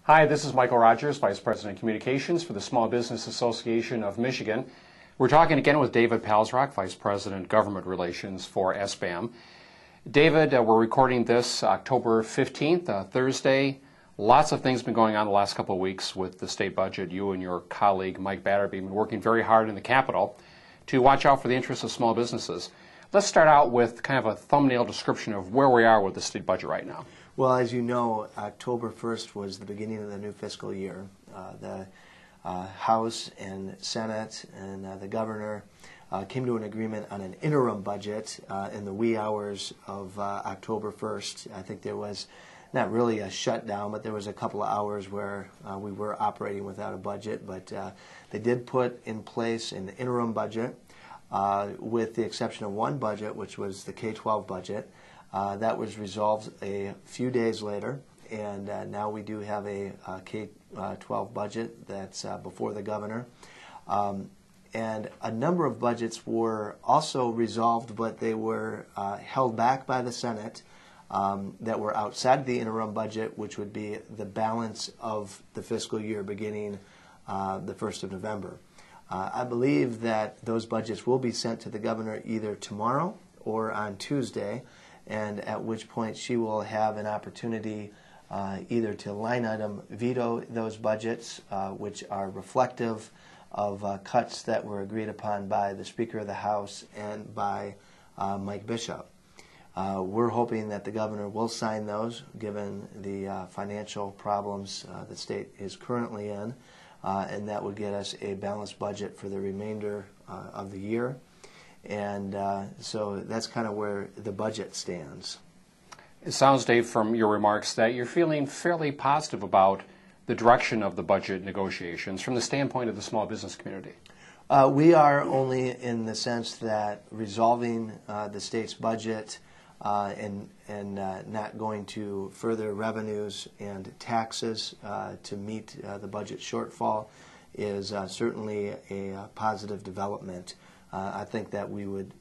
Hi, this is Michael Rogers, Vice President of Communications for the Small Business Association of Michigan. We're talking again with David Palsrok, Vice President, Government Relations for SBAM. David, we're recording this October 15th, Thursday. Lots of things have been going on the last couple of weeks with the state budget. You and your colleague, Mike Batterby, have been working very hard in the Capitol to watch out for the interests of small businesses. Let's start out with kind of a thumbnail description of where we are with the state budget right now. Well, as you know, October 1st was the beginning of the new fiscal year. The House and Senate and the governor came to an agreement on an interim budget in the wee hours of October 1st. I think there was not really a shutdown, but there was a couple of hours where we were operating without a budget. But they did put in place an interim budget, with the exception of one budget, which was the K-12 budget. That was resolved a few days later, and now we do have a K-12 budget that's before the governor. And a number of budgets were also resolved, but they were held back by the Senate that were outside the interim budget, which would be the balance of the fiscal year beginning the 1st of November. I believe that those budgets will be sent to the governor either tomorrow or on Tuesday, and at which point she will have an opportunity either to line item veto those budgets, which are reflective of cuts that were agreed upon by the Speaker of the House and by Mike Bishop. We're hoping that the governor will sign those, given the financial problems the state is currently in, and that would get us a balanced budget for the remainder of the year. And so that's kind of where the budget stands. It sounds, Dave, from your remarks that you're feeling fairly positive about the direction of the budget negotiations from the standpoint of the small business community. We are, only in the sense that resolving the state's budget and not going to further revenues and taxes to meet the budget shortfall is certainly a positive development. I think that we would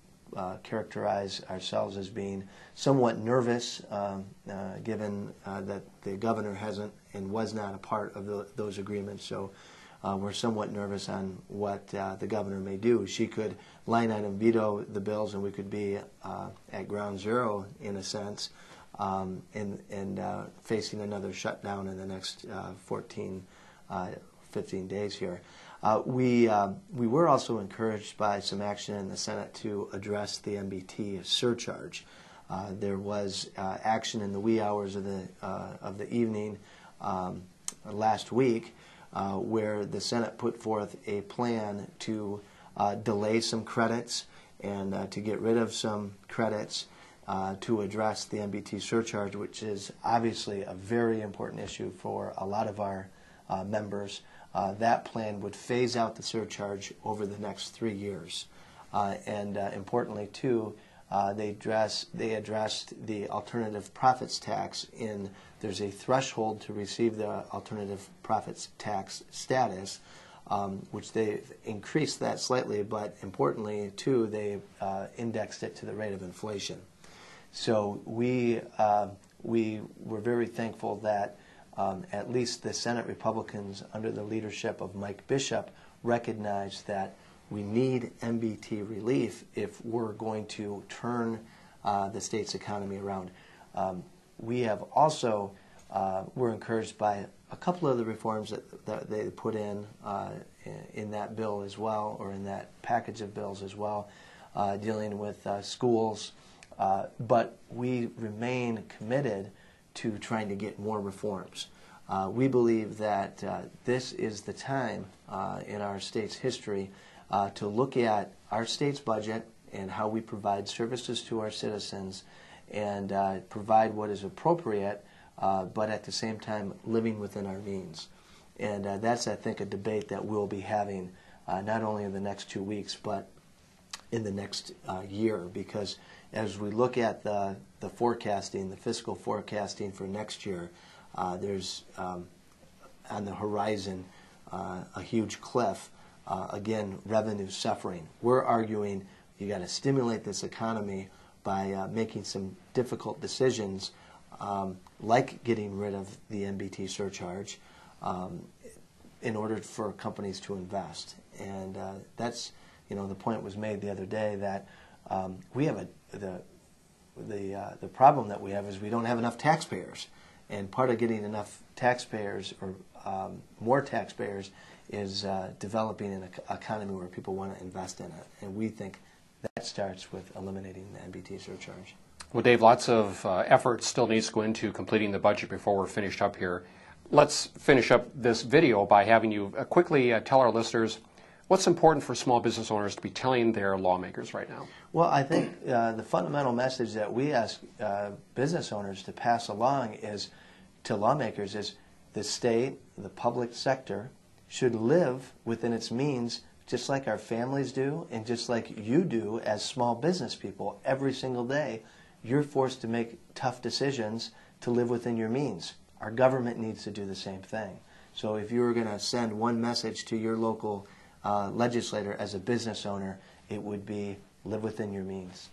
characterize ourselves as being somewhat nervous, given that the governor hasn't and was not a part of those agreements. So we're somewhat nervous on what the governor may do. She could line item veto the bills, and we could be at ground zero, in a sense, and facing another shutdown in the next 15 days here. We were also encouraged by some action in the Senate to address the MBT surcharge. There was action in the wee hours of the evening last week where the Senate put forth a plan to delay some credits and to get rid of some credits to address the MBT surcharge, which is obviously a very important issue for a lot of our members. That plan would phase out the surcharge over the next 3 years. And importantly, too, they addressed the alternative profits tax. There's a threshold to receive the alternative profits tax status, which they've increased that slightly, but importantly, too, they indexed it to the rate of inflation. So we were very thankful that at least the Senate Republicans, under the leadership of Mike Bishop, recognized that we need MBT relief if we're going to turn the state's economy around. We have also, we're encouraged by a couple of the reforms that they put in that bill as well, or in that package of bills as well, dealing with schools. But we remain committed to trying to get more reforms. We believe that this is the time in our state's history to look at our state's budget and how we provide services to our citizens and provide what is appropriate, but at the same time living within our means. And that's, I think, a debate that we'll be having not only in the next 2 weeks, but in the next year, because as we look at the forecasting, the fiscal forecasting for next year, there's on the horizon a huge cliff. Again, revenue suffering. We're arguing you got to stimulate this economy by making some difficult decisions, like getting rid of the MBT surcharge, in order for companies to invest. And that's, the point was made the other day that we have the problem that we have is we don't have enough taxpayers. And part of getting enough taxpayers or more taxpayers is developing an economy where people want to invest in it. And we think that starts with eliminating the MBT surcharge. Well, Dave, lots of effort still needs to go into completing the budget before we're finished up here. Let's finish up this video by having you quickly tell our listeners what's important for small business owners to be telling their lawmakers right now. Well, I think the fundamental message that we ask business owners to pass along to lawmakers is the state, the public sector, should live within its means just like our families do and just like you do as small business people. Every single day, you're forced to make tough decisions to live within your means. Our government needs to do the same thing. So if you were going to send one message to your local legislator as a business owner, it would be live within your means.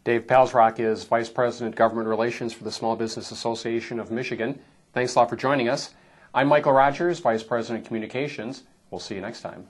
Dave Palsrok is Vice President, Government Relations for the Small Business Association of Michigan. Thanks a lot for joining us. I'm Michael Rogers, Vice President, Communications. We'll see you next time.